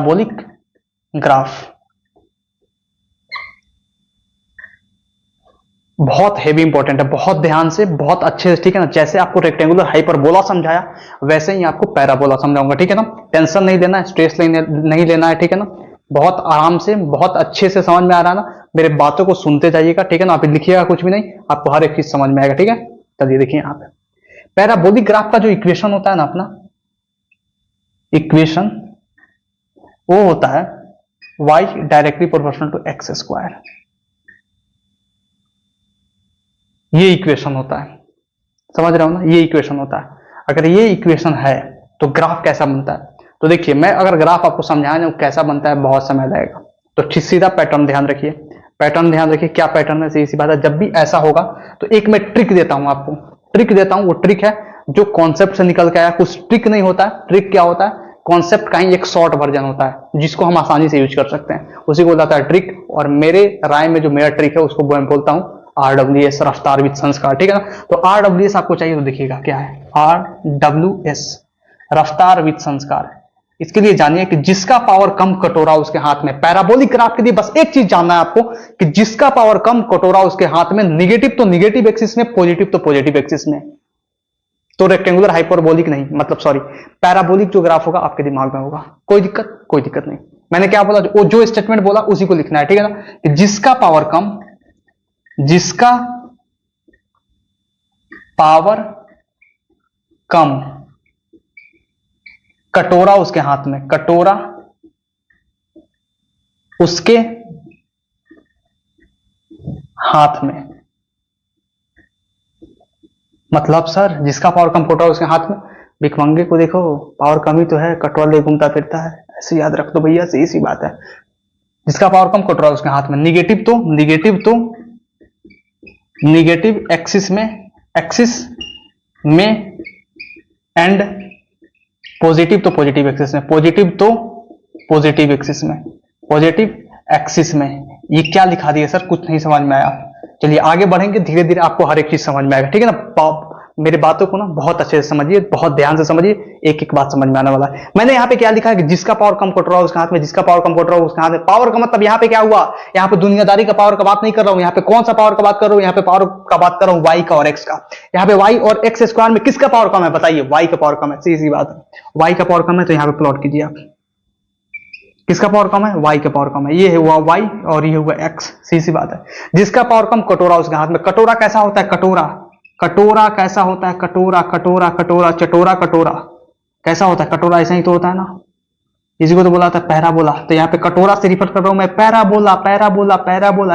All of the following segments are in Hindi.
Parabolic graph. बहुत हेवी इंपॉर्टेंट है, बहुत ध्यान से, बहुत अच्छे से, ठीक है ना। जैसे आपको रेक्टेंगुलर हाइपरबोला समझाया वैसे ही आपको पैराबोला समझाऊंगा, ठीक है ना। टेंशन नहीं लेना है, स्ट्रेस नहीं लेना है, ठीक है ना। बहुत आराम से, बहुत अच्छे से समझ में आ रहा है ना। मेरे बातों को सुनते जाइएगा, ठीक है ना। आप लिखिएगा कुछ भी नहीं, आपको हर एक चीज समझ में आएगा, ठीक है। चलिए देखिए यहाँ पे पैराबोलिक ग्राफ का जो इक्वेशन होता है ना अपना, इक्वेशन वो होता है y directly proportional to x square. ये इक्वेशन होता है, समझ रहे हो ना। ये इक्वेशन होता है। अगर ये इक्वेशन है तो ग्राफ कैसा बनता है, तो देखिए मैं अगर ग्राफ आपको समझाने कैसा बनता है बहुत समय लगेगा, तो सीधा पैटर्न ध्यान रखिए। पैटर्न ध्यान रखिए, क्या पैटर्न है, सीधी सी बात है। जब भी ऐसा होगा तो एक मैं ट्रिक देता हूं आपको, ट्रिक देता हूं। वो ट्रिक है जो कॉन्सेप्ट से निकल के आया, कुछ ट्रिक नहीं होता है। ट्रिक क्या होता है, कॉन्सेप्ट का ही एक शॉर्ट वर्जन होता है जिसको हम आसानी से यूज कर सकते हैं, उसी को बोला जाता है ट्रिक। और मेरे राय में जो मेरा ट्रिक है उसको मैं बोलता हूं RWS, रफ्तार विद संस्कार, ठीक है ना। तो RWS आपको चाहिए तो देखिएगा क्या है, RWS रफ्तार विद संस्कार। इसके लिए जानिए कि जिसका पावर कम कटोरा उसके हाथ में। पैराबोलिक ग्राफ के लिए बस एक चीज जानना है आपको कि जिसका पावर कम कटोरा उसके हाथ में, निगेटिव तो निगेटिव एक्सिस में, पॉजिटिव तो पॉजिटिव एक्सिस में। तो रेक्टेंगुलर हाइपरबोलिक नहीं, मतलब सॉरी, पैराबोलिक जो ग्राफ होगा आपके दिमाग में होगा। कोई दिक्कत नहीं। मैंने क्या बोला, जो स्टेटमेंट बोला उसी को लिखना है, ठीक है ना। कि जिसका पावर कम कटोरा उसके हाथ में, कटोरा उसके हाथ में, मतलब सर जिसका पावर कम कटोरा उसके हाथ में। भिखमंगे को देखो पावर कम ही तो है, कटोरा ले घूमता फिरता है, ऐसे याद रख दो भैया, सही सी बात है। जिसका पावर कम कटोरा उसके हाथ में, निगेटिव एक्सिस में एंड पॉजिटिव तो पॉजिटिव एक्सिस में, पॉजिटिव एक्सिस में। ये क्या लिखा दिया सर, कुछ नहीं समझ में आया। चलिए आगे बढ़ेंगे, धीरे धीरे आपको हर एक चीज समझ में आएगा, ठीक है ना। मेरे बातों को ना बहुत अच्छे से समझिए, बहुत ध्यान से समझिए, एक एक बात समझ में आने वाला है। मैंने यहाँ पे क्या लिखा है कि जिसका पावर कम कटोरा उसके हाथ में, जिसका पावर कम कटोरा उसके हाथ में। पावर का मतलब यहाँ पे क्या हुआ, यहाँ पे दुनियादारी का पावर का बात नहीं कर रहा हूँ। यहाँ पे कौन सा पावर का बात कर रहा हूँ, यहाँ पे पावर का बात कर रहा हूँ y का और x का। यहाँ पे y और x स्क्वायर में किसका पावर कम है, बताइए। y का पावर कम है, सीधी सी बात है। y का पावर कम है तो यहाँ पे प्लॉट कीजिए आप, किसका पावर कम है, y का पावर कम है। ये हुआ y और ये हुआ x, सीधी सी बात है। जिसका पावर कम कटोरा उसके हाथ में। कटोरा कैसा होता है, कटोरा कैसा होता है, कटोरा कैसा होता है, कटोरा ऐसा ही तो होता है ना। इसी को तो बोला था पैराबोला। तो यहाँ पे कटोरा से रिफर कर रहा हूं मैं, पैराबोला।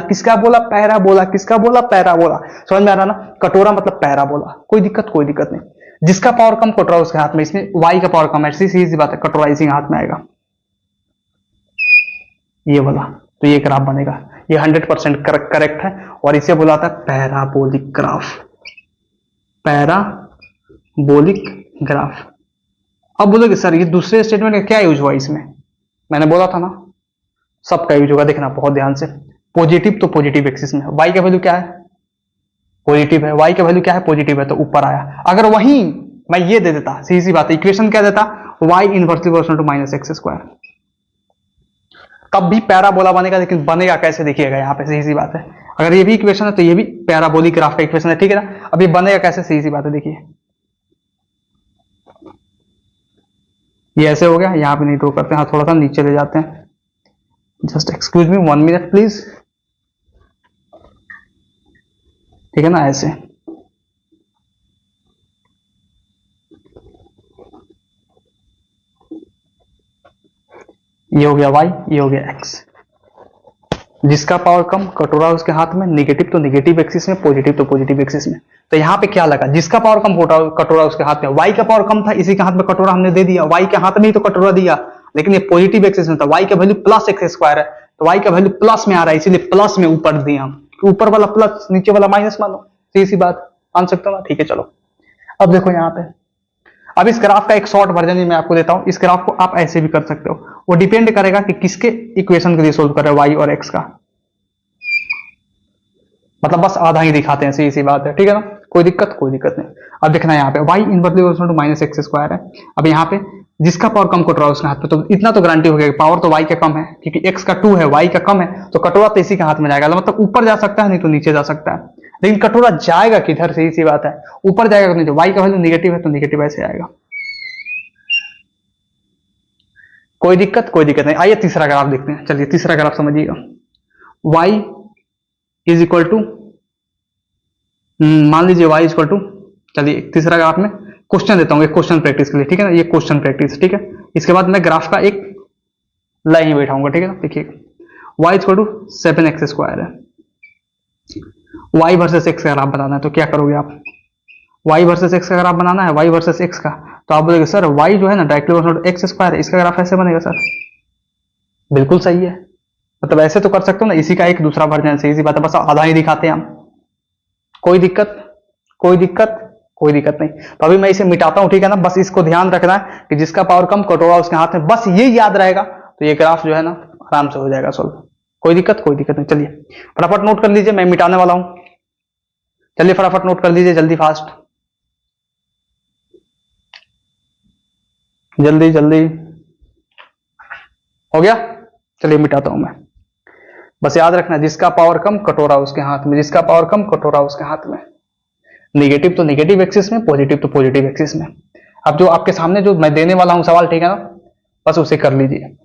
किसका बोला, पैराबोला। किसका बोला, पैराबोला। समझ में आ रहा ना, कटोरा मतलब पैराबोला। कोई दिक्कत नहीं। जिसका पावर कम कटोरा उसके हाथ में, इसमें y का पावर कम है, सीधी बात है, कटोरा इसी हाथ में आएगा, ये वाला। तो ये ग्राफ बनेगा, ये 100% करेक्ट है। और इसे बुलाता है पैराबोलिक ग्राफ। अब बोलोगे सर ये दूसरे स्टेटमेंट का क्या यूज हुआ इसमें, मैंने बोला था ना सबका यूज होगा, देखना बहुत ध्यान से। पॉजिटिव तो पॉजिटिव एक्सिस में, y का वैल्यू क्या है, पॉजिटिव है, y का वैल्यू क्या है, पॉजिटिव है, तो ऊपर आया। अगर वहीं मैं ये दे देता, सीधी सी बात है, इक्वेशन क्या देता, y inversely proportional to minus X square, तब भी पैराबोला बनेगा। लेकिन बनेगा कैसे, देखिएगा यहाँ पे, सीधी सी बात है। अगर ये भी इक्वेशन है तो ये भी पैराबोलिक ग्राफ का इक्वेशन है, ठीक है ना। अब ये बनेगा कैसे, सीधी सी बात है, देखिए ये ऐसे हो गया, यहाँ पे नहीं ड्रॉ करते हैं, थोड़ा सा नीचे ले जाते हैं। Just excuse me 1 minute please, ठीक है ना, ऐसे। ये हो गया y, ये हो गया x। जिसका पावर कम कटोरा उसके हाथ में, निगेटिव तो निगेटिव एक्सिस में, पॉजिटिव तो पॉजिटिव एक्सिस में। तो यहाँ पे क्या लगा, जिसका पावर कम कटोरा उसके हाथ में। y का पावर कम था, इसी के हाथ में कटोरा हमने दे दिया, y के हाथ में ही तो कटोरा दिया, लेकिन ये पॉजिटिव एक्सिस में था। y का वैल्यू प्लस एक्स स्क्वायर है, तो y का वैल्यू प्लस में आ रहा है, इसीलिए प्लस में ऊपर दिए हम। ऊपर वाला प्लस, नीचे वाला माइनस मानो, सीधी सी बात, मान सकते हो ना, ठीक है। चलो अब देखो यहाँ पे, अब इस ग्राफ का एक शॉर्ट वर्जन मैं आपको देता हूं। इस ग्राफ को आप ऐसे भी कर सकते हो, वो डिपेंड करेगा कि किसके इक्वेशन के लिए सोल्व कर रहे हो, y और x का। मतलब बस आधा ही दिखाते हैं, सीधी सी बात है, ठीक है ना। कोई दिक्कत नहीं। अब देखना यहाँ पे y inversely proportional to minus X square है। अब यहाँ पे जिसका पावर कम कटोरा उसके हाथ में, तो इतना तो गारंटी हो गया कि पावर तो y का कम है, क्योंकि x का 2 है, y का कम है, तो कटोरा तो इसी के हाथ में जाएगा, मतलब ऊपर जा सकता है नहीं तो नीचे जा सकता है, लेकिन कटोरा जाएगा किधर, से इसी बात है, ऊपर जाएगा तो नीचे, y का वैल्यू नेगेटिव है तो नेगेटिव ऐसे आएगा। कोई दिक्कत नहीं। आइए तीसरा ग्राफ देखते हैं, चलिए तीसरा ग्राफ समझिएगा। y इज इक्वल टू, मान लीजिए y इज इक्वल टू, चलिए तीसरा ग्राफ में क्वेश्चन देता हूँ, एक क्वेश्चन प्रैक्टिस के लिए, ठीक है ना, ये क्वेश्चन प्रैक्टिस, ठीक है। इसके बाद मैं ग्राफ का एक लाइन बैठाऊंगा, ठीक है ना। देखिएगा y is equal to 7x² है, y वर्सेस x का ग्राफ बनाना है, तो क्या करोगे आप, y वर्सेस x का ग्राफ बनाना है, y वर्सेस x का, तो आप बोलोगे सर y जो है ना डायरेक्टली x² है, इसका ग्राफ ऐसे बनेगा सर, बिल्कुल सही है, मतलब ऐसे तो कर सकते हो ना, इसी का एक दूसरा वर्जन, सही सी बात है, बस आधा ही दिखाते हैं हम। कोई दिक्कत नहीं। तो अभी मैं इसे मिटाता हूं, ठीक है ना, बस इसको ध्यान रखना है कि जिसका पावर कम कटोरा उसके हाथ में, बस ये याद रहेगा, तो ये ग्राफ जो है ना आराम से हो जाएगा सोल्व। कोई दिक्कत नहीं। चलिए फटाफट नोट कर लीजिए, मैं मिटाने वाला हूं, चलिए फटाफट नोट कर लीजिए, जल्दी फास्ट, जल्दी हो गया। चलिए मिटाता हूं मैं, बस याद रखना जिसका पावर कम कटोरा उसके हाथ में, जिसका पावर कम कटोरा उसके हाथ में, नेगेटिव तो नेगेटिव एक्सिस में, पॉजिटिव तो पॉजिटिव एक्सिस में। अब जो आपके सामने जो मैं देने वाला हूं सवाल, ठीक है ना, बस उसे कर लीजिए।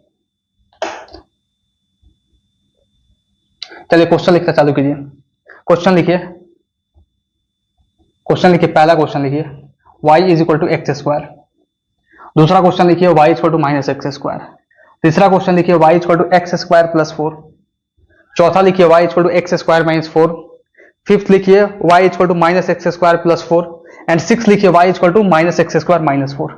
चलिए क्वेश्चन लिखना चालू कीजिए, क्वेश्चन लिखिए, पहला क्वेश्चन लिखिए y is equal to x², दूसरा क्वेश्चन लिखिए y is equal to -x², तीसरा क्वेश्चन लिखिए y is equal to x² + 4, चौथा लिखिए y is equal to x² - 4, fifth लिखिए y is equal to -x² + 4, and six लिखिए y is equal to -x² - 4।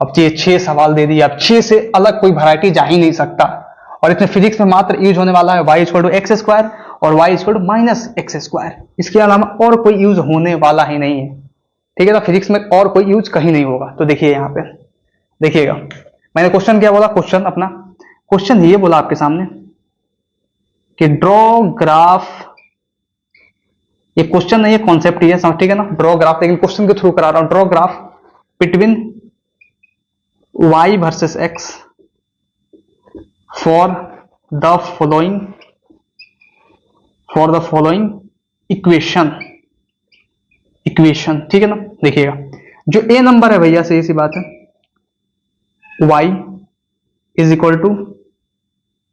अब ये 6 सवाल दे दिए, अब 6 से अलग कोई वैरायटी जा ही नहीं सकता, और इसमें फिजिक्स में मात्र यूज होने वाला है y is equal to x² और y is equal to -x², इसके अलावा और कोई यूज होने वाला ही नहीं है, ठीक है ना, फिजिक्स में और कोई यूज कहीं नहीं होगा। तो देखिए यहाँ पे देखिएगा, मैंने क्वेश्चन क्या बोला, क्वेश्चन ये बोला आपके सामने कि ड्रॉ ग्राफ, ये क्वेश्चन नहीं है, कॉन्सेप्ट ही है, ठीक है ना, ड्रॉ ग्राफ, लेकिन क्वेश्चन के थ्रू करा रहा हूं, draw graph between y versus x for the following equation, ठीक है ना। देखिएगा जो a नंबर है भैया, सही सी बात है, y is equal to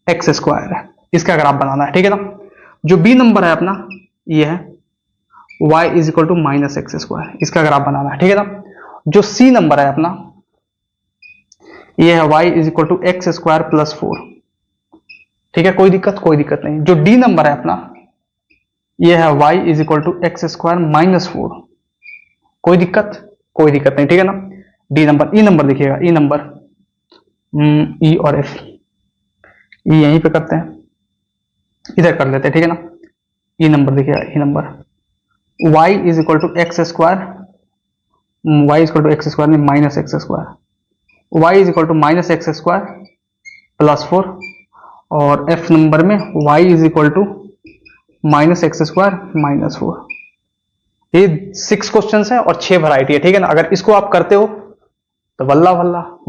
x² है, इसका ग्राफ बनाना है, ठीक है ना। जो b नंबर है अपना, ये है y is equal to -x², इसका ग्राफ बनाना है, ठीक है ना। जो c नंबर है अपना, ये है y is equal to x² + 4, ठीक है, कोई दिक्कत नहीं। जो d नंबर है अपना, ये है y is equal to x² - 4, कोई दिक्कत नहीं, ठीक है ना। डी नंबर, ई नंबर देखिएगा, ई नंबर, ई और एफ, ई यहीं पे करते हैं, इधर कर लेते हैं, ठीक है ना। ई नंबर देखिएगा, ई number y is equal to x², y is equal to x² में -x², y is equal to -x² + 4, और f नंबर में y is equal to -x² - 4। ये 6 क्वेश्चन है और 6 वैरायटी है, ठीक है ना। अगर इसको आप करते हो तो वल्ला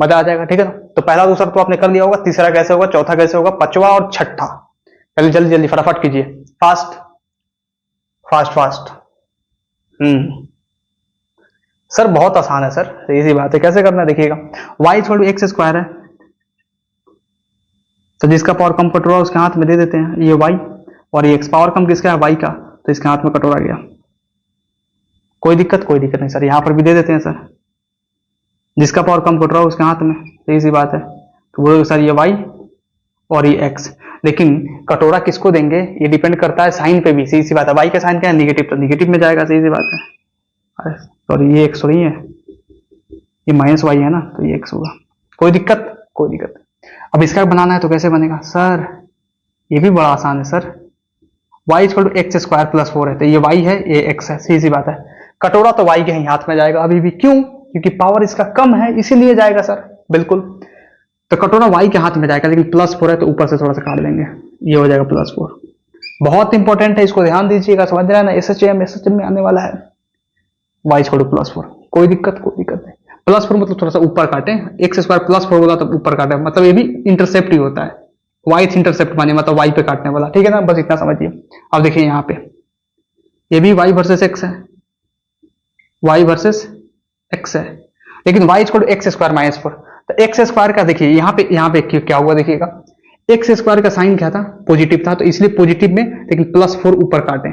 मजा आ जाएगा, ठीक है ना। तो पहला दूसरा तो आपने कर लिया होगा, तीसरा कैसे होगा, चौथा कैसे होगा, पांचवा और छठा, जल्दी फटाफट कीजिए, फास्ट। सर बहुत आसान है सर, इजी बात है, कैसे करना है देखिएगा। y इक्वल टू x² है, तो जिसका पावर कम कटोरा उसके हाथ में दे देते हैं, ये y, और ये x, पावर कम किसका है, y का, तो इसके हाथ में कटोरा गया। कोई दिक्कत नहीं सर, यहां पर भी दे देते हैं सर, जिसका पावर कम कटोरा उसके हाथ में, सही सी बात है, तो बोलोगे सर ये y और ये x, लेकिन कटोरा किसको देंगे ये डिपेंड करता है साइन पे भी, सही सी बात है। y का साइन क्या है, निगेटिव, तो निगेटिव में जाएगा, सही सी बात है। सॉरी ये x नहीं है, ये -y है ना, तो ये x होगा। कोई दिक्कत। अब इसका बनाना है तो कैसे बनेगा सर, ये भी बड़ा आसान है sir, y equal to x² + 4 है, तो ये y है, ये x है, सीधी सी बात है। कटोरा तो y के ही हाथ में जाएगा अभी भी, क्यों, क्योंकि पावर इसका कम है इसीलिए जाएगा सर, बिल्कुल। तो कटोरा y के हाथ में जाएगा, लेकिन +4 है तो ऊपर से थोड़ा सा काट देंगे, ये हो जाएगा +4। बहुत इंपॉर्टेंट है, इसको ध्यान दीजिएगा, समझ रहे हैं ना, SHM में आने वाला है, y इक्वल टू +4। कोई दिक्कत नहीं। प्लस 4 मतलब थोड़ा सा ऊपर काटे, एक्स स्क्वायर प्लस 4 बोला तो ऊपर काटे, मतलब ये भी इंटरसेप्ट ही होता है, वाई इंटरसेप्ट माने मतलब वाई पे काटने वाला, ठीक है ना, बस इतना समझिए। अब देखिए यहाँ पे ये भी वाई वर्सेस एक्स है, वाई वर्सेस एक्स है, लेकिन Y equal to x square minus 4। तो एक्स स्क्वायर का देखिए यहाँ पे क्या हुआ देखिएगा, एक्स स्क्वायर का साइन क्या था, पॉजिटिव था, तो इसलिए पॉजिटिव में, लेकिन प्लस 4 ऊपर काटे।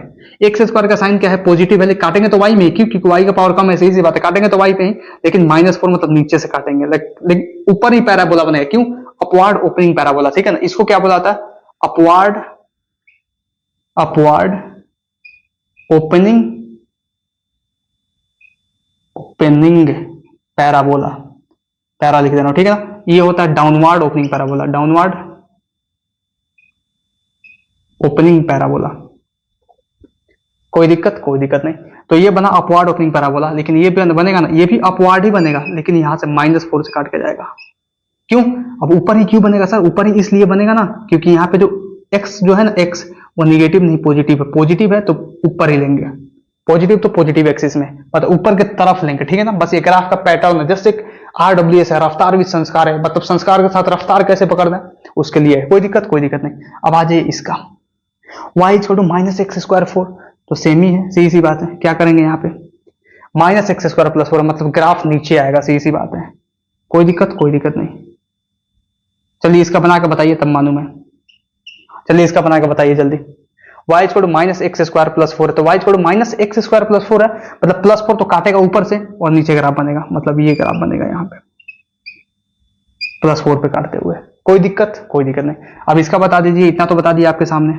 एक्स स्क्वायर का साइन क्या है, पॉजिटिव है, लेकिन काटेंगे तो वाई में ही, क्यों, क्योंकि वाई का पावर कम है, सही सी बात है, काटेंगे तो वाई पे ही, लेकिन माइनस 4 मतलब नीचे से काटेंगे, लेकिन ऊपर ही पैराबोला बनेगा, क्यों, अपवार्ड ओपनिंग पैराबोला, ठीक है ना, इसको क्या बोला था, upward upward opening opening parabola, para लिख देना, ठीक है ना, ये होता है downward opening parabola, downward opening parabola, कोई दिक्कत नहीं। तो ये बना अपवार्ड ओपनिंग पैराबोला, लेकिन ये बनेगा ना, ये भी अपवार्ड ही बनेगा, लेकिन यहां से -4 से काट के जाएगा, क्यों, अब ऊपर ही क्यों बनेगा सर, ऊपर ही इसलिए बनेगा ना, क्योंकि यहाँ पे जो x जो है ना, x वो निगेटिव नहीं पॉजिटिव है, पॉजिटिव है तो ऊपर ही लेंगे, पॉजिटिव तो पॉजिटिव एक्सिस में, मतलब ऊपर के तरफ लेंगे, ठीक है ना, बस ये ग्राफ का पैटर्न है, जस्ट एक RWS है, रफ्तार भी संस्कार है, मतलब संस्कार के साथ रफ्तार कैसे पकड़ना है उसके लिए, कोई दिक्कत नहीं। अब आ जाइए इसका y इक्वल टू -x²4, तो सेम ही है, सीधी सी बात है, क्या करेंगे यहाँ पे -x² + 4, मतलब ग्राफ नीचे आएगा, सीधी सी बात है, कोई दिक्कत नहीं। चलिए इसका बना के बताइए तब मानू मैं, चलिए इसका बना के बताइए जल्दी, y इक्वल टू -x² + 4 है, तो y इक्वल टू -x² + 4 है, मतलब +4 तो काटेगा ऊपर से और नीचे ग्राफ बनेगा, मतलब ये ग्राफ बनेगा यहाँ पे +4 पे काटते हुए, कोई दिक्कत नहीं। अब इसका बता दीजिए, इतना तो बता दिया आपके सामने,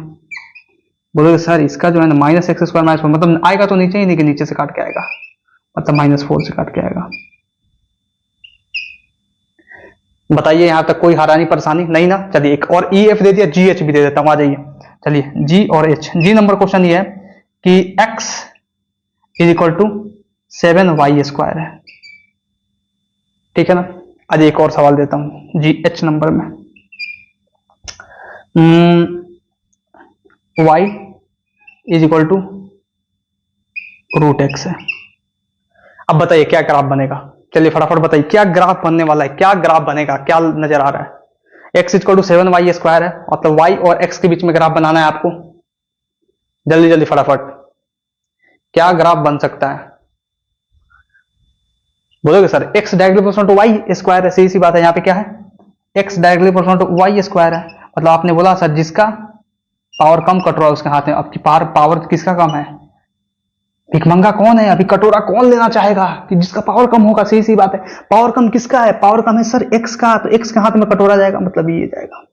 बोलोगे सर इसका जो है ना -x² - 4 मतलब आएगा तो नीचे ही नहीं, कि नीचे से काट के आएगा, मतलब -4 से काट के आएगा, बताइए यहाँ तक कोई हैरानी परेशानी नहीं ना। चलिए एक और EF दे दिया, GH भी दे देता हूँ, आ जाइए, चलिए G और H। G नंबर क्वेश्चन ये है कि x = 7y² है, ठीक है ना। आज एक और सवाल देता हूँ GH नंबर में, y = √x है। अब बताइए क्या ग्राफ बनेगा, चलिए फटाफट बताइए क्या ग्राफ बनने वाला है, क्या ग्राफ बनेगा, क्या नजर आ रहा है, x = 7y² है, मतलब y और x के बीच में ग्राफ बनाना है आपको, जल्दी फटाफट, क्या ग्राफ बन सकता है, बोलोगे sir x directly proportional to y² है, सही सी बात है, यहाँ पे क्या है, x directly proportional to y² है, मतलब आपने बोला सर जिसका पावर कम कटोरा उसके हाथ में, अब की पावर किसका कम है, भिखमंगा कौन है, अभी कटोरा कौन लेना चाहेगा, कि जिसका पावर कम होगा, सही सी बात है, पावर कम किसका है, पावर कम है सर x का, तो x के हाथ में कटोरा जाएगा, मतलब ये जाएगा,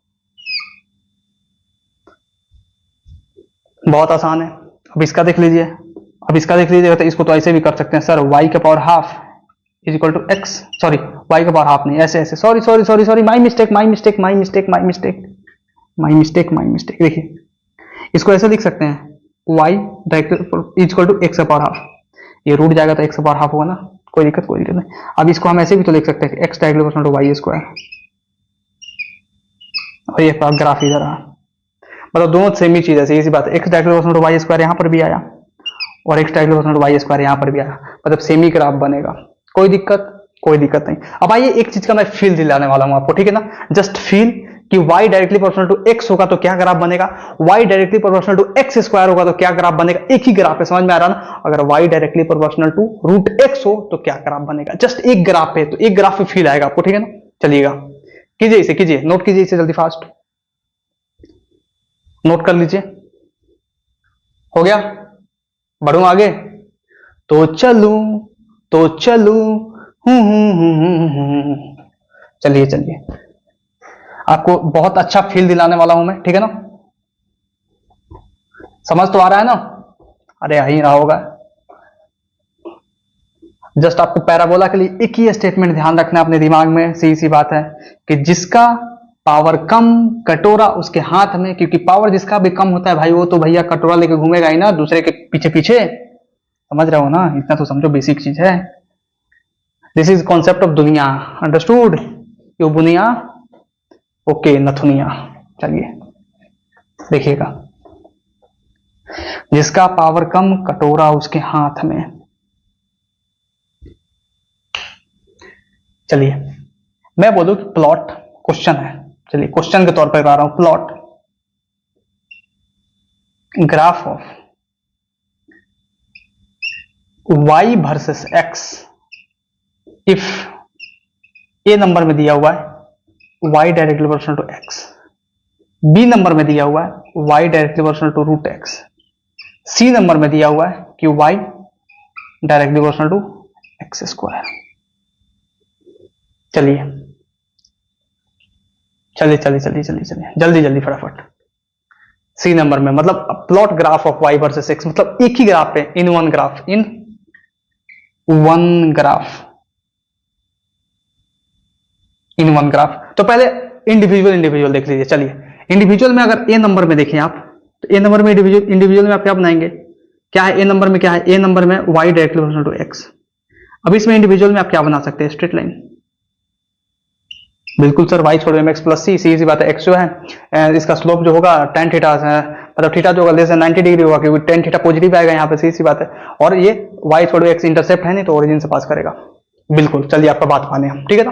बहुत आसान है। अब इसका देख लीजिए, तो इसको तो ऐसे भी कर सकते हैं सर, y का power half = x, sorry y का पावर हाफ नहीं, ऐसे सॉरी, माई मिस्टेक, देखिए इसको ऐसे लिख सकते हैं, y डायरेक्टली = x का पावर हाफ, ये रूट जाएगा तो x का पावर हाफ होगा ना, कोई दिक्कत नहीं। अब इसको हम ऐसे भी तो लिख सकते हैं, x directly proportional to y², और ये ग्राफ इधर आ, मतलब दोनों सेम ही चीज है, सही सी बात है, x directly proportional to y² यहाँ पर भी आया और x directly proportional to y² यहाँ पर भी आया, मतलब सेम ही ग्राफ बनेगा, कोई दिक्कत नहीं। अब आइए एक चीज का मैं फील दिलाने वाला हूं आपको, ठीक है ना, जस्ट फील कि y directly proportional to x होगा तो क्या ग्राफ बनेगा, y directly proportional to x² होगा तो क्या ग्राफ बनेगा, एक ही ग्राफ है, समझ में आ रहा ना, अगर y directly proportional to √x हो तो क्या ग्राफ बनेगा, जस्ट एक ग्राफ है, तो एक ग्राफ पे फील आएगा आपको, ठीक है ना। चलिएगा कीजिए, नोट कीजिए इसे जल्दी, फास्ट नोट कर लीजिए, हो गया, बढ़ूं आगे, तो चलूं चलिए आपको बहुत अच्छा फील दिलाने वाला हूं मैं, ठीक है ना, समझ तो आ रहा है ना, अरे आ ही रहा होगा, जस्ट आपको पैराबोला के लिए एक ही स्टेटमेंट ध्यान रखना है अपने दिमाग में, सीधी सी बात है कि जिसका पावर कम कटोरा उसके हाथ में, क्योंकि पावर जिसका भी कम होता है भाई वो तो भैया कटोरा लेके घूमेगा ही ना दूसरे के पीछे, समझ रहे हो ना, इतना तो समझो, बेसिक चीज है, दिस इज कॉन्सेप्ट ऑफ दुनिया, अंडरस्टूड, यो बुनिया, ओके नथुनिया। चलिए देखिएगा, जिसका पावर कम कटोरा उसके हाथ में, चलिए मैं बोलूं कि प्लॉट क्वेश्चन है, चलिए क्वेश्चन के तौर पर करा रहा हूं, plot graph of y versus x if A number में दिया हुआ है y directly proportional to x, B number में दिया हुआ है y directly proportional to root x, C number में दिया हुआ है कि y directly proportional to x square. चलिए चलिए चलिए चलिए चलिए चलिए जल्दी जल्दी फटाफट। सी नंबर में मतलब plot graph of y versus x, मतलब एक ही ग्राफ पे, in one graph, in one graph, in one graph. तो पहले इंडिविजुअल देख लीजिए। चलिए इंडिविजुअल में अगर ए नंबर में देखें आप, तो ए नंबर में इंडिविजुअल में आप क्या बनाएंगे, क्या है ए नंबर में, क्या है ए नंबर में y directly proportional to x। अब इसमें इंडिविजुअल में आप क्या बना सकते हैं, स्ट्रेट लाइन। बिल्कुल सर, y छोड़ mx प्लस सी, सी बात है, x जो है इसका स्लोप जो होगा tan थीटा, मतलब थीटा जो होगा लेस देन 90 डिग्री होगा, क्योंकि tan थीटा पॉजिटिव आएगा यहाँ पे, सी बात है। और ये y छोड़ x इंटरसेप्ट है नहीं, तो ओरिजिन से पास करेगा। बिल्कुल, चलिए आपका बात माने हम, ठीक है ना।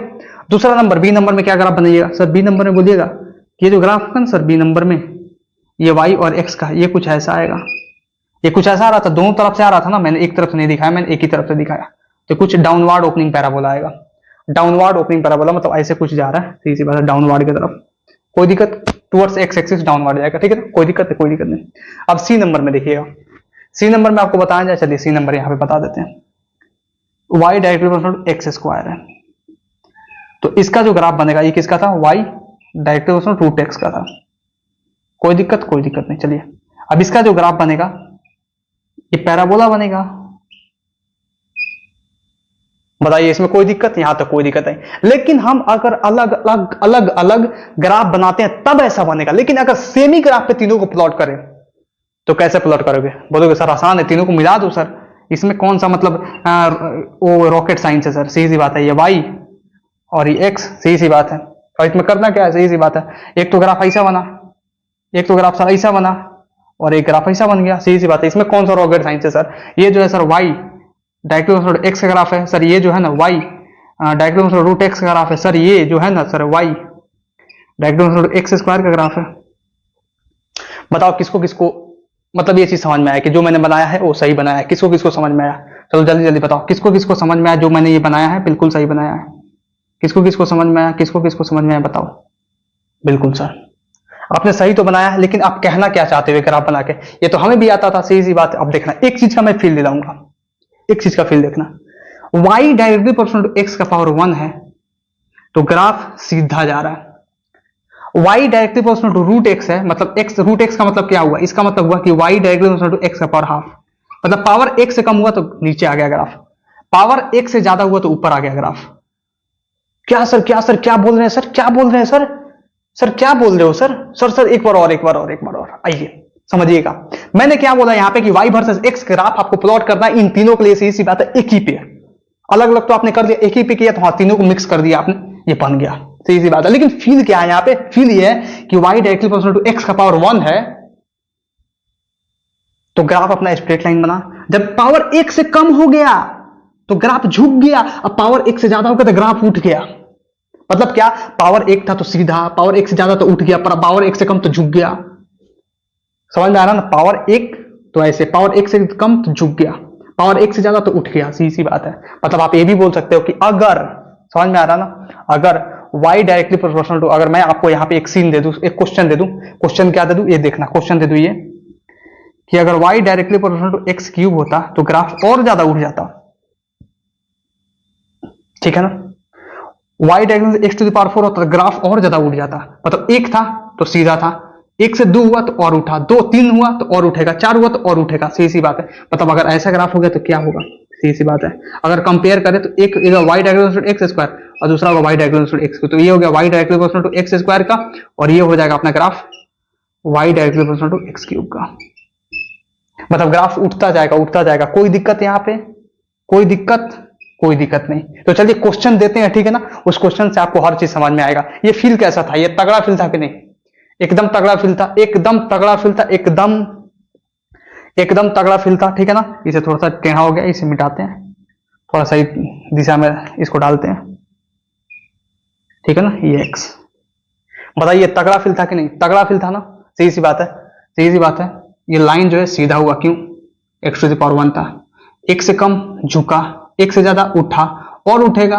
दूसरा नंबर बी नंबर में क्या ग्राफ बनाइएगा सर, बी नंबर में बोलिएगा कि ये जो ग्राफ है ना सर बी नंबर में, ये y और x का ये कुछ ऐसा आएगा, ये कुछ ऐसा आ रहा था, दोनों तरफ से आ रहा था ना, मैंने एक तरफ से नहीं दिखाया, मैंने एक ही तरफ से दिखाया। तो कुछ डाउनवर्ड ओपनिंग पैराबोला आएगा, डाउनवर्ड ओपनिंग पैराबोला मतलब ऐसे कुछ जा रहा है, सीधी बात है, डाउनवर्ड की तरफ, कोई दिक्कत, टुवर्ड्स एक्स एक्सिस डाउनवर्ड जाएगा, ठीक है ना, कोई दिक्कत नहीं, कोई दिक्कत नहीं। अब सी नंबर में देखिएगा, सी नंबर में आपको बताया जाए, चलिए सी नंबर यहाँ पे बता देते हैं, y directly proportional to x square है, तो इसका जो ग्राफ बनेगा ये किसका था, y directly proportional to root x का था, कोई दिक्कत नहीं। चलिए अब इसका जो ग्राफ बनेगा ये पैराबोला बनेगा, बताइए इसमें कोई दिक्कत, यहां तक कोई दिक्कत नहीं। लेकिन हम अगर अलग अलग ग्राफ बनाते हैं तब ऐसा बनेगा, लेकिन अगर सेम ही ग्राफ पे तीनों को प्लॉट करें तो कैसे प्लॉट करोगे, बोलोगे सर आसान है, तीनों को मिला दो सर, इसमें कौन सा मतलब वो रॉकेट साइंस है सर, सीधी सी बात है, ये y और ये x, सीधी सी बात है। और इसमें करना क्या है, सीधी सी बात है, एक तो ग्राफ ऐसा बना, एक तो ग्राफ सर ऐसा बना, और एक ग्राफ ऐसा बन गया, सीधी सी बात है। इसमें कौन सा रॉकेट साइंस है सर, ये जो है sir y directly proportional x का ग्राफ है सर, ये जो है ना y directly proportional root x का ग्राफ है सर, ये जो है ना sir y directly proportional x square का ग्राफ है। बताओ किसको किसको मतलब ये चीज समझ में आया कि जो मैंने बनाया है वो सही बनाया है, किसको किसको समझ में आया, चलो जल्दी जल्दी बताओ किसको किसको समझ में आया, जो मैंने ये बनाया है बिल्कुल सही बनाया है, किसको किसको समझ में आया, किसको किसको समझ में आया बताओ। बिल्कुल सर आपने सही तो बनाया है, लेकिन आप कहना क्या चाहते हुए ग्राफ बना के, ये तो हमें भी आता था, सीधी सी बात। अब देखना एक चीज का मैं फील दिलाऊंगा, एक चीज का फील देखना, y directly proportional to x का पावर 1 है तो ग्राफ सीधा जा रहा है, y directly proportional to root x है, मतलब x रूट x का मतलब क्या हुआ, इसका मतलब हुआ कि y directly proportional to x का पावर हाफ, मतलब पावर 1 से कम हुआ तो नीचे आ गया ग्राफ, पावर 1 से ज्यादा हुआ तो ऊपर आ गया ग्राफ। क्या सर क्या बोल रहे हैं सर, क्या बोल रहे हैं सर, सर क्या बोल रहे हो सर, सर एक बार और आइए समझिएगा। मैंने क्या बोला यहाँ पे कि y वर्सेस x ग्राफ आपको प्लॉट करना है, इन तीनों के लिए सीधी सी बात है, एक ही पे, अलग अलग तो आपने कर दिया, एक ही पे किया तो हाँ तीनों को मिक्स कर दिया आपने, ये बन गया, सीधी सी बात है। लेकिन फील क्या है यहाँ पे, फील ये है कि y directly proportional to x का पावर 1 है तो ग्राफ अपना स्ट्रेट लाइन बना, जब पावर 1 से कम हो गया तो ग्राफ झुक गया, अब पावर 1 से ज्यादा हो गया तो ग्राफ उठ गया। मतलब क्या, पावर 1 था तो सीधा, पावर 1 से ज्यादा तो उठ गया, पर पावर 1 से कम तो झुक गया, समझ में आ रहा ना, पावर 1 तो ऐसे, पावर 1 से कम तो झुक गया, पावर 1 से ज्यादा तो उठ गया, सीधी सी बात है। मतलब आप ये भी बोल सकते हो कि अगर, समझ में आ रहा ना, अगर y डायरेक्टली प्रोपोर्शनल टू, अगर मैं आपको यहाँ पे एक सीन दे दूं, एक क्वेश्चन दे दूं, क्वेश्चन क्या दे दूं, ये देखना, क्वेश्चन दे दूं ये कि अगर y directly proportional to x cube होता तो ग्राफ और ज्यादा उठ जाता, ठीक है ना, y directly x to the power 4 होता तो ग्राफ और ज्यादा उठ जाता, मतलब 1 था तो सीधा था, 1 से 2 हुआ तो और उठा, 2 3 हुआ तो और उठेगा, 4 हुआ तो और उठेगा, सीधी सी बात है। मतलब अगर ऐसा ग्राफ हो गया तो क्या होगा, सीधी सी बात है। अगर कंपेयर करें तो एक y डायरेक्टली एक्स स्क्वायर और दूसरा होगा y डायरेक्टली एक्स, तो ये हो गया y directly proportional to x square का, और ये हो जाएगा अपना graph y directly proportional to x cube का। मतलब ग्राफ उठता जाएगा, कोई दिक्कत यहाँ पे, कोई दिक्कत नहीं। तो चलिए क्वेश्चन देते हैं, ठीक है ना, उस क्वेश्चन से आपको हर चीज समझ में आएगा। ये फील कैसा था, ये तगड़ा फील था कि नहीं, एकदम तगड़ा फील था, एकदम तगड़ा फील था, एकदम तगड़ा फील था, ठीक है ना। इसे थोड़ा सा टेढ़ा हो गया, इसे मिटाते हैं, थोड़ा सही दिशा में इसको डालते हैं, ठीक है ना, ये x। बताइए तगड़ा फिल था कि नहीं, तगड़ा फिल था ना, सही सी बात है, सही सी बात है। ये लाइन जो है सीधा हुआ, क्यों, x टू द पावर 1 था, एक से कम झुका, एक से ज्यादा उठा, और उठेगा,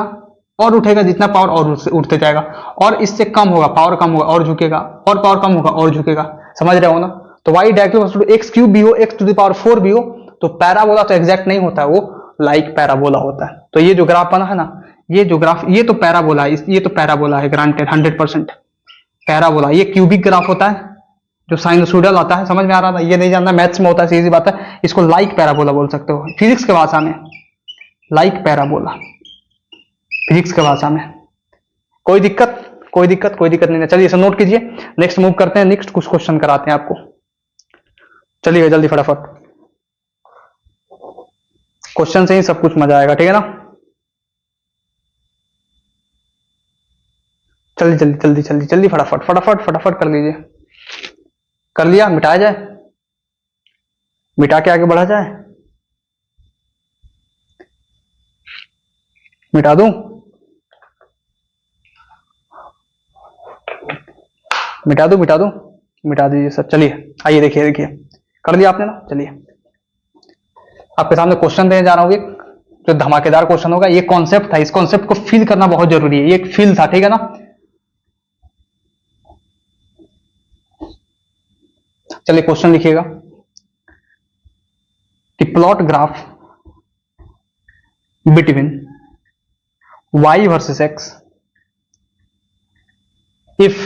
और उठेगा जितना पावर और उठते जाएगा, और इससे कम होगा, पावर कम होगा और झुकेगा, और पावर कम होगा और झुकेगा, समझ रहे हो ना। तो y डायरेक्टली एक्स क्यूब भी हो, x टू द पावर 4 भी हो, तो पैराबोला तो एग्जैक्ट नहीं होता है, वो लाइक पैराबोला होता है। तो ये जो ग्राफ बना है ना, ये जो ग्राफ, ये तो पैराबोला है, ये तो पैराबोला है, ग्रांटेड 100% पैराबोला। ये क्यूबिक ग्राफ होता है जो साइनसोइडल आता है, समझ में आ रहा था, ये नहीं जानना, मैथ्स में होता है, सीधी बात है। इसको लाइक पैराबोला बोल सकते हो फिजिक्स के भाषा में, लाइक पैराबोला फिजिक्स के भाषा में। कोई दिक्कत, कोई दिक्कत, कोई दिक्कत नहीं है। चलिए इसे नोट कीजिए, नेक्स्ट मूव करते हैं, नेक्स्ट कुछ क्वेश्चन कराते हैं आपको। चलिए जल्दी फटाफट, क्वेश्चन से ही सब कुछ मजा आएगा, ठीक है ना। जल्दी जल्दी जल्दी जल्दी जल्दी फटाफट फटाफट फटाफट कर लीजिए। कर लिया, मिटाया जाए, मिटा के आगे बढ़ा जाए, मिटा दूं, मिटा दूं, मिटा दूं, मिटा दीजिए सब। चलिए आइए, देखिए देखिए, कर लिया आपने ना। चलिए आपके सामने क्वेश्चन देने जा रहा हूँ, एक जो धमाकेदार क्वेश्चन होगा। ये कॉन्सेप्ट था, इस कॉन्सेप्ट को फील करना बहुत जरूरी है, ये एक फील था, ठीक है ना। चलिए क्वेश्चन लिखिएगा कि plot graph between y versus x if,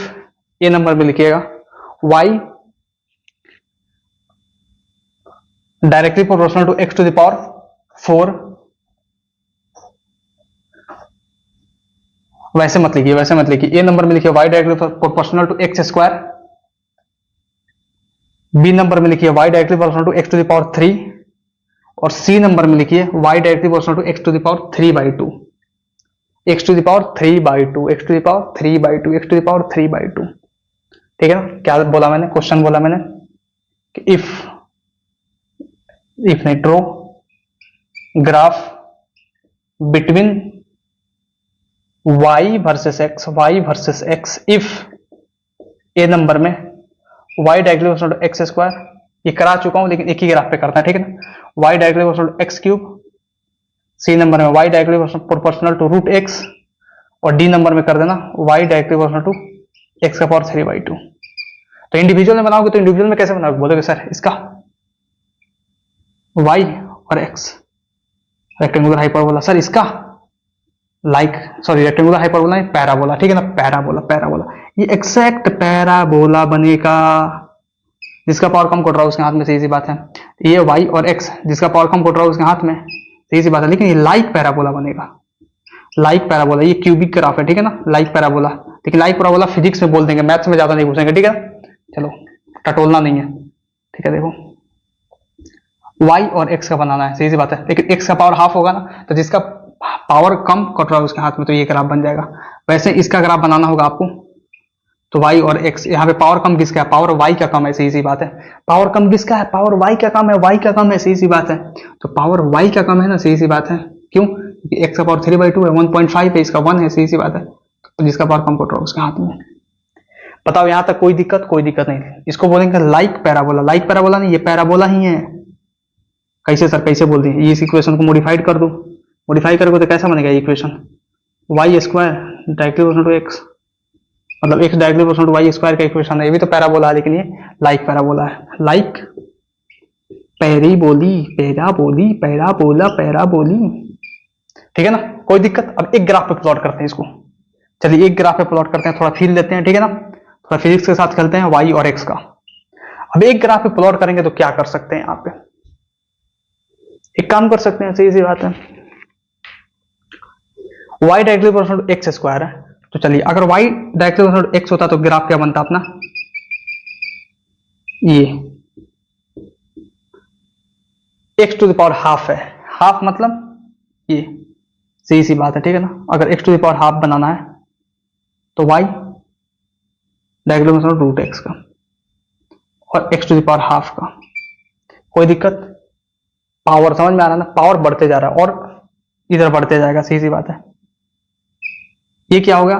ये नंबर में लिखिएगा, y directly proportional to x to the power 4, वैसे मत लिखिए, वैसे मत लिखिए, ये नंबर में लिखिए y directly proportional to x square, B number में लिखिए y directly proportional to x to the power 3, और सी नंबर में लिखिए y directly proportional to x to the power 3/2, x to the power 3/2, x to the power 3/2, x to the power 3/2, ठीक है ना। क्या बोला मैंने, क्वेश्चन बोला मैंने कि इफ नहीं, draw graph between y versus x if A number में y directly proportional to x square, ये करा चुका हूं लेकिन एक ही ग्राफ पे करता है, ठीक है ना। y directly proportional to x cube, C number में y directly proportional to root x, और डी नंबर में कर देना y directly proportional to x का पावर 3/2। तो इंडिविजुअल में बनाओगे तो इंडिविजुअल में कैसे बनाओगे, बोलोगे सर इसका y और x रेक्टेंगुलर हाइपरबोला, सर इसका लाइक, सॉरी रेक्टेंगुलर हाइपरबोला नहीं, पैराबोला, ठीक है ना, पैराबोला, पैराबोला, ये एक्सैक्ट पैराबोला बनेगा। जिसका पावर कम कोट रहा है उसके हाथ में, सही सी बात है। ये y और x जिसका पावर कम कोट रहा है उसके हाथ में, सही सी बात है, लेकिन ये लाइक पैराबोला बनेगा, लाइक पैराबोला। ये क्यूबिक ग्राफ है, ठीक है ना, लाइक पैराबोला, लेकिन लाइक पैराबोला फिजिक्स में बोल देंगे, मैथ्स में ज्यादा नहीं घुसेंगे, ठीक है। चलो टटोलना नहीं है, ठीक है। देखो y और x का बनाना है, सही सी बात है, लेकिन x का पावर हाफ होगा ना, तो जिसका पावर कम कट रहा है उसके हाथ में, तो ये ग्राफ बन जाएगा। वैसे इसका ग्राफ बनाना होगा आपको, तो y और x, यहाँ पे पावर कम किसका है, पावर y का कम है, सही सी बात है। पावर कम किसका है, पावर y का कम है, y का कम है, सही सी बात है। तो पावर y का कम है ना, सही सी बात है, क्यों, क्योंकि x का पावर 3/2 है, 1.5 है, इसका 1 है, सही सी बात है। तो जिसका पावर कम कट रहा है उसके हाथ में। बताओ यहां तक कोई दिक्कत, कोई दिक्कत नहीं। इसको बोलेंगे लाइक पैराबोला, लाइक पैराबोला नहीं, ये पैराबोला ही है। कैसे सर, कैसे बोल दिए, इस इक्वेशन को मॉडिफाइड कर दो, मॉडिफाई करोगे तो कैसा बनेगा equation, y square directly proportional to x, मतलब x directly proportional to y square का इक्वेशन है। ये भी तो पैराबोला है, लेकिन ये लाइक पैराबोला है, like parabolae, parabolae, parabola, parabolae, ठीक है ना, कोई दिक्कत। अब एक ग्राफ पे प्लॉट करते हैं इसको, चलिए एक ग्राफ पे प्लॉट करते हैं, थोड़ा फील लेते हैं, ठीक है ना, थोड़ा फिजिक्स के साथ खेलते हैं y और x का। अब एक ग्राफ पे प्लॉट करेंगे तो क्या कर सकते हैं, यहाँ पे एक काम कर सकते हैं, सही सी बात है, y directly proportional to x square है, तो चलिए अगर y directly proportional to x होता तो ग्राफ क्या बनता अपना, ये x to the power half है, हाफ मतलब ये, सही सी बात है, ठीक है ना। अगर x to the power half बनाना है तो y directly proportional root x का, और x to the power half का, कोई दिक्कत। पावर समझ में आ रहा है ना, पावर बढ़ते जा रहा है और इधर बढ़ते जाएगा, सही सी बात है। ये क्या होगा,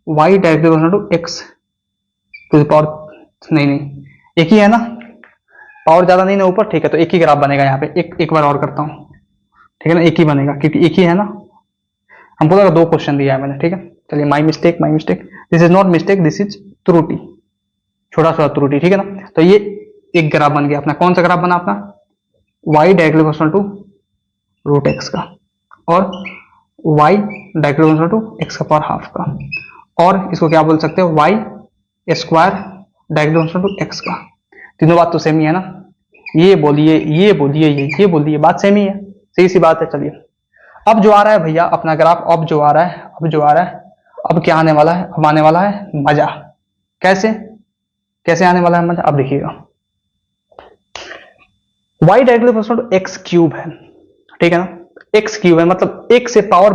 y directly proportional to x to the power, नहीं एक ही है ना, पावर ज्यादा नहीं ना ऊपर, ठीक है, तो एक ही ग्राफ बनेगा यहाँ पे। एक बार और करता हूँ, ठीक है ना, एक ही बनेगा क्योंकि एक ही है ना, हमको लगा 2 क्वेश्चन दिया है मैंने, ठीक है। चलिए, my mistake, this is not mistake, this is त्रुटि, छोटा त्रुटि, ठीक है ना। तो ये एक ग्राफ बन गया अपना। कौन सा ग्राफ बना अपना? y directly proportional to root x का, और y directly proportional to x का पावर हाफ का, और इसको क्या बोल सकते हो, y square directly proportional to x का। तीनों बात तो सेम ही है ना, ये बोलिए, ये बोलिए, ये बोलिए, बात सेम ही है, सही सी बात है। चलिए, अब जो आ रहा है भैया अपना ग्राफ, अब जो आ रहा है, अब क्या आने वाला है? अब आने वाला है मजा। कैसे आने वाला है मजा? अब देखिएगा, y directly proportional to x cube है, ठीक है ना, एक्स क्यूब है, मतलब एक से पावर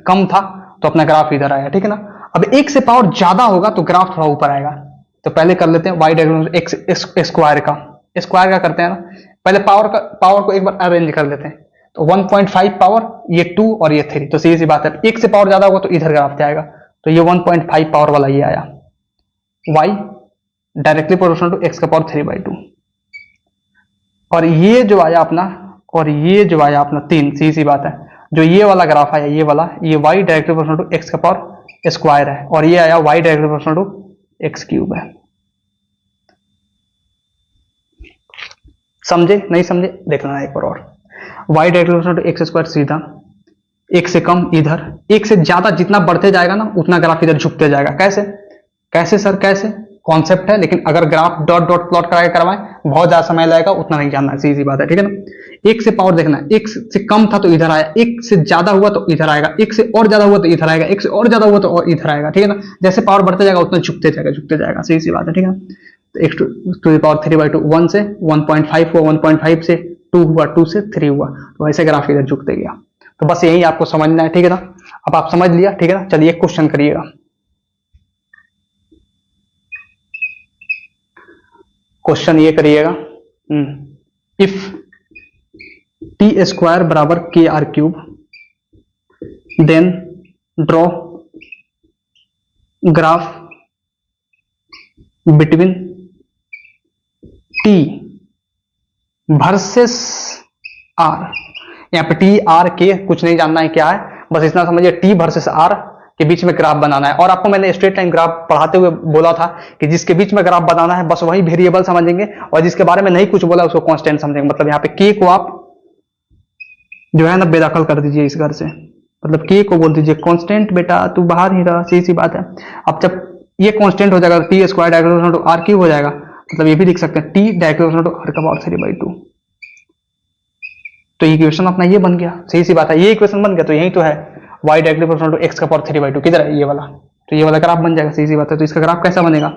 कम था तो अपना ग्राफ इधर आया, ठीक है ना। अब एक से पावर ज्यादा होगा तो ग्राफ थोड़ा ऊपर आएगा। तो पहले कर लेते हैं y डायरेक्टली एक्स स्क्वायर का करते हैं ना, पहले पावर को एक बार अरेंज कर लेते हैं। तो 1.5 पावर, ये 2 और ये 3, तो सीधी सी बात है, एक से पावर ज्यादा होगा तो इधर ग्राफ जाएगा। तो ये 1.5 पावर वाला ये आया, y directly proportional to x का पावर 3/2, और ये जो आया अपना 3, सीधी सी बात है। जो ये वाला ग्राफ आया, ये वाला, ये y directly proportional to x का पावर स्क्वायर है, और ये आया y directly proportional to x cube है। समझे नहीं समझे? देख लेना एक बार और। y directly proportional to x square सीधा, एक से कम इधर, एक से ज्यादा जितना बढ़ते जाएगा ना उतना ग्राफ इधर झुकते जाएगा। कैसे सर, कैसे? कॉन्सेप्ट है, लेकिन अगर ग्राफ डॉट प्लॉट करवाएं बहुत ज्यादा समय लगेगा, उतना नहीं जानना, सीधी बात है, ठीक है ना। एक से पावर देखना, एक से कम था तो इधर आया, एक से ज्यादा हुआ तो इधर आएगा, एक से और ज्यादा हुआ तो इधर आएगा, एक से और ज्यादा हुआ तो और इधर आएगा, ठीक है ना। जैसे पावर बढ़ते जाएगा उतना झुकते जाएगा, सीधी सी बात है, ठीक है। तो एक्स टू द पावर 3/2, 1 से 1.5 हुआ, 1.5 से 2 हुआ, 2 से 3 हुआ, तो ऐसे ग्राफ इधर झुकते गया। तो बस यही आपको समझना है, ठीक है ना। अब आप समझ लिया, ठीक है ना। चलिए एक क्वेश्चन करिएगा, क्वेश्चन ये करिएगा, इफ टी स्क्वायर बराबर के R cube, then draw graph between T versus R. यहाँ पे टी आर के कुछ नहीं जानना है क्या है, बस इतना समझिए, टी वर्सेस आर के बीच में ग्राफ बनाना है। और आपको मैंने स्ट्रेट लाइन ग्राफ पढ़ाते हुए बोला था कि जिसके बीच में ग्राफ बनाना है बस वही वेरिएबल समझेंगे, और जिसके बारे में नहीं कुछ बोला उसको कांस्टेंट समझेंगे। मतलब यहाँ पे के को आप जो है ना बेदखल कर दीजिए इस घर से, मतलब के को बोल दीजिए कांस्टेंट, बेटा तू बाहर ही रहा, सीधी सी बात है। अब जब ये कांस्टेंट हो जाएगा, T square directly proportional to R cube हो जाएगा, मतलब ये भी लिख सकते हैं T directly proportional to R का पावर 3/2। तो इक्वेशन अपना ये बन गया, सही सी बात है, ये इक्वेशन बन गया। तो यही तो है y directly proportional to x का पावर 3/2, किधर है ये वाला, तो ये वाला ग्राफ बन जाएगा, सही सी बात है। तो इसका ग्राफ कैसा बनेगा,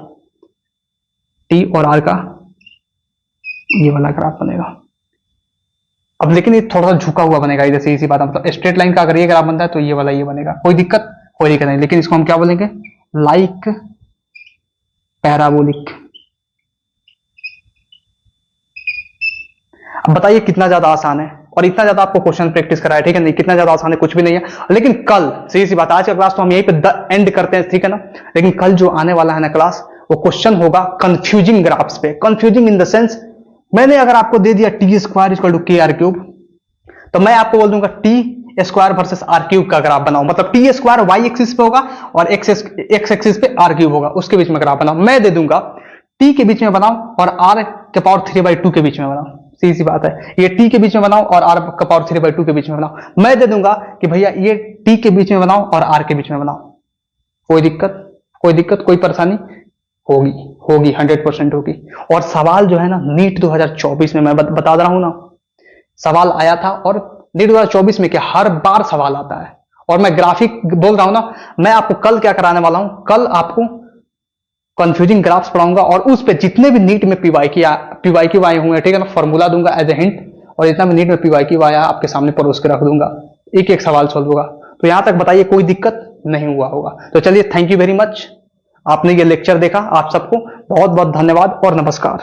t और r का ये वाला ग्राफ बनेगा। अब लेकिन ये थोड़ा सा झुका हुआ बनेगा इधर, सीधी सी बात है, मतलब स्ट्रेट लाइन का अगर ये ग्राफ बनता है तो ये वाला ये बनेगा, कोई दिक्कत नहीं। लेकिन इसको हम क्या बोलेंगे, लाइक पैराबोलिक। अब बताइए कितना ज्यादा आसान है, और इतना ज्यादा आपको क्वेश्चन प्रैक्टिस कराया, ठीक है नहीं, कितना ज्यादा आसान है, कुछ भी नहीं है। लेकिन कल, सीधी सी बात, आज का क्लास तो हम यहीं पे एंड करते हैं, ठीक है ना। लेकिन कल जो आने वाला है ना क्लास, वो क्वेश्चन होगा कंफ्यूजिंग ग्राफ्स पे। कंफ्यूजिंग इन द सेंस, मैंने अगर आपको दे दिया T square equal to K R cube, तो मैं आपको बोल दूंगा T square versus R cube का ग्राफ बनाओ, मतलब टी स्क्वायर वाई एक्सिस पे होगा और एक्स एक्सिस पे आर क्यूब होगा, उसके बीच में ग्राफ बनाओ। मैं दे दूंगा टी के बीच में बनाओ और आर के पावर 3/2 के बीच में बनाओ, सीधी सी बात है। ये टी के बीच में बनाओ और आर का पावर 3/2 के बीच में बनाओ। मैं दे दूंगा कि भैया ये टी के बीच में बनाओ और आर के बीच में बनाओ। कोई दिक्कत कोई परेशानी होगी 100% होगी। और सवाल जो है ना नीट 2024 में, मैं बता रहा हूं ना, सवाल आया था, और नीट 2024 में क्या हर बार सवाल आता है। और मैं ग्राफिक बोल रहा हूं ना, मैं आपको कल क्या कराने वाला हूं, कल आपको कंफ्यूजिंग ग्राफ्स पढ़ाऊंगा, और उस पे जितने भी नीट में पीवाईक्यू आए हुए, ठीक है ना, फॉर्मूला दूंगा एज ए हिंट, और जितना भी नीट में पीवाईक्यू आया आपके सामने परोस के रख दूंगा, एक एक सवाल सॉल्व होगा। तो यहां तक बताइए कोई दिक्कत नहीं हुआ होगा। तो चलिए, थैंक यू वेरी मच, आपने ये लेक्चर देखा, आप सबको बहुत बहुत धन्यवाद और नमस्कार।